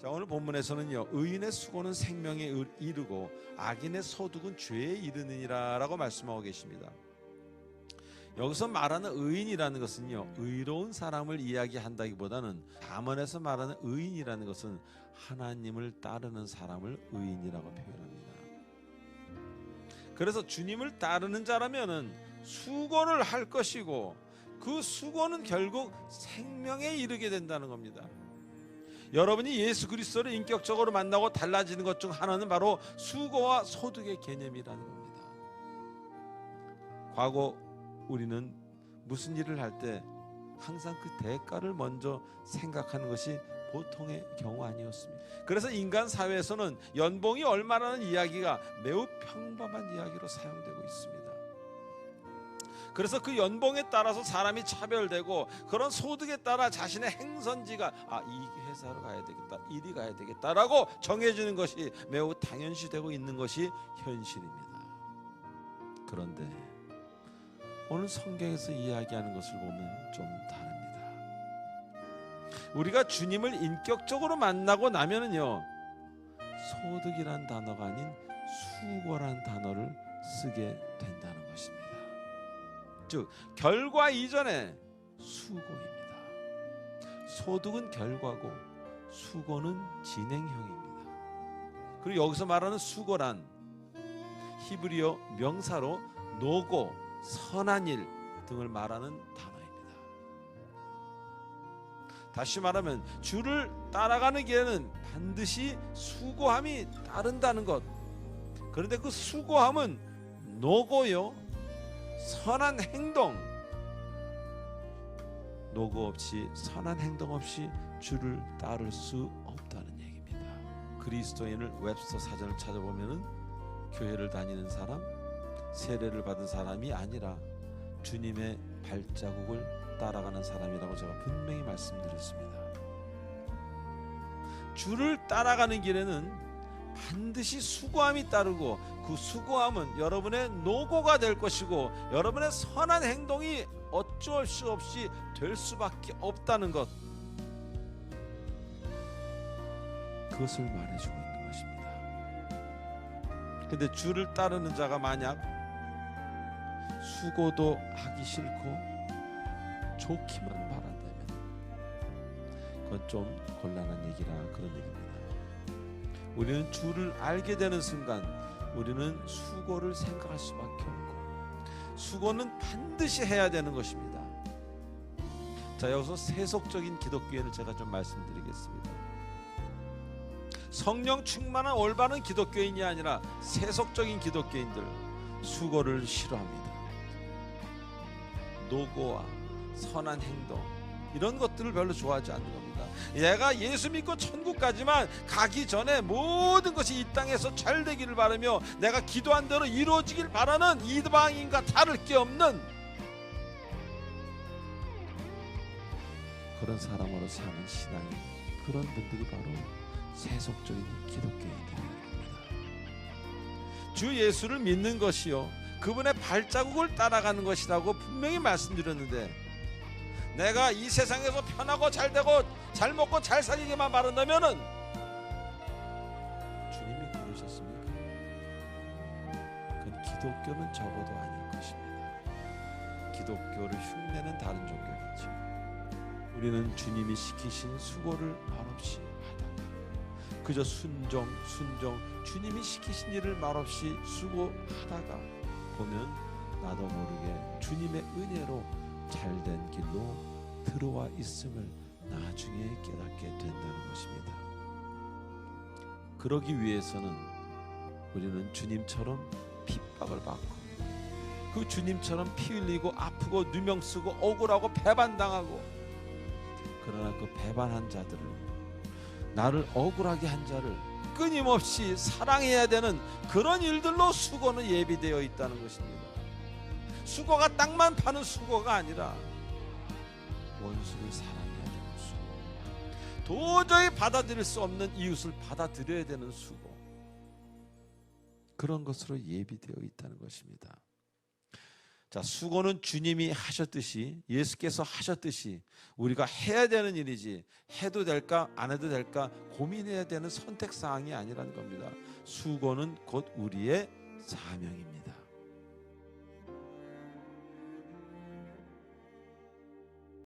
자, 오늘 본문에서는요, 의인의 수고는 생명에 이르고 악인의 소득은 죄에 이르느니라 라고 말씀하고 계십니다. 여기서 말하는 의인이라는 것은요, 의로운 사람을 이야기한다기보다는 잠언에서 말하는 의인이라는 것은 하나님을 따르는 사람을 의인이라고 표현합니다. 그래서 주님을 따르는 자라면은 수고를 할 것이고 그 수고는 결국 생명에 이르게 된다는 겁니다. 여러분이 예수 그리스도를 인격적으로 만나고 달라지는 것 중 하나는 바로 수고와 소득의 개념이라는 겁니다. 과거 우리는 무슨 일을 할 때 항상 그 대가를 먼저 생각하는 것이 보통의 경우 아니었습니다. 그래서 인간 사회에서는 연봉이 얼마라는 이야기가 매우 평범한 이야기로 사용되고 있습니다. 그래서 그 연봉에 따라서 사람이 차별되고 그런 소득에 따라 자신의 행선지가 이 회사로 가야 되겠다, 이리 가야 되겠다라고 정해지는 것이 매우 당연시되고 있는 것이 현실입니다. 그런데 오늘 성경에서 이야기하는 것을 보면 좀 다릅니다. 우리가 주님을 인격적으로 만나고 나면은요, 소득이란 단어가 아닌 수고란 단어를 쓰게 된다는 것입니다. 즉 결과 이전에 수고입니다. 소득은 결과고 수고는 진행형입니다. 그리고 여기서 말하는 수고란 히브리어 명사로 노고, 선한 일 등을 말하는 단어입니다. 다시 말하면 주를 따라가는 길에는 반드시 수고함이 따른다는 것. 그런데 그 수고함은 노고요, 선한 행동, 노고 없이 선한 행동 없이 주를 따를 수 없다는 얘기입니다. 그리스도인을 웹스터 사전을 찾아보면은 교회를 다니는 사람, 세례를 받은 사람이 아니라 주님의 발자국을 따라가는 사람이라고 제가 분명히 말씀드렸습니다. 주를 따라가는 길에는 반드시 수고함이 따르고 그 수고함은 여러분의 노고가 될 것이고 여러분의 선한 행동이 어쩔 수 없이 될 수밖에 없다는 것, 그것을 말해주고 있는 것입니다. 근데 주를 따르는 자가 만약 수고도 하기 싫고 좋기만 바란다면 그건 좀 곤란한 얘기라 그런 얘기입니다. 우리는 주를 알게 되는 순간 우리는 수고를 생각할 수밖에 없고 수고는 반드시 해야 되는 것입니다. 자, 여기서 세속적인 기독교인을 제가 좀 말씀드리겠습니다. 성령 충만한 올바른 기독교인이 아니라 세속적인 기독교인들, 수고를 싫어합니다. 노고와 선한 행동, 이런 것들을 별로 좋아하지 않는 겁니다. 얘가 예수 믿고 천국 가지만 가기 전에 모든 것이 이 땅에서 잘 되기를 바라며 내가 기도한 대로 이루어지길 바라는 이방인과 다를 게 없는 그런 사람으로 사는 신앙인, 그런 분들이 바로 세속적인 기독교인들입니다. 주 예수를 믿는 것이요, 그분의 발자국을 따라가는 것이라고 분명히 말씀드렸는데, 내가 이 세상에서 편하고 잘되고 잘 먹고 잘 살기만 바란다면은 주님이 그러셨습니까? 그건 기독교는 적어도 아닐 것입니다. 기독교를 흉내는 다른 종교겠죠. 우리는 주님이 시키신 수고를 말없이 하다가 그저 순종 주님이 시키신 일을 말없이 수고하다가 보면 나도 모르게 주님의 은혜로 잘된 길로 들어와 있음을 나중에 깨닫게 된다는 것입니다. 그러기 위해서는 우리는 주님처럼 핍박을 받고 그 주님처럼 피 흘리고 아프고 누명 쓰고 억울하고 배반당하고, 그러나 그 배반한 자들을, 나를 억울하게 한 자를 끊임없이 사랑해야 되는 그런 일들로 수고는 예비되어 있다는 것입니다. 수고가 땅만 파는 수고가 아니라 원수를 사랑해야 되는 수고, 도저히 받아들일 수 없는 이웃을 받아들여야 되는 수고, 그런 것으로 예비되어 있다는 것입니다. 자, 수고는 주님이 하셨듯이, 예수께서 하셨듯이 우리가 해야 되는 일이지, 해도 될까 안 해도 될까 고민해야 되는 선택사항이 아니라는 겁니다. 수고는 곧 우리의 사명입니다.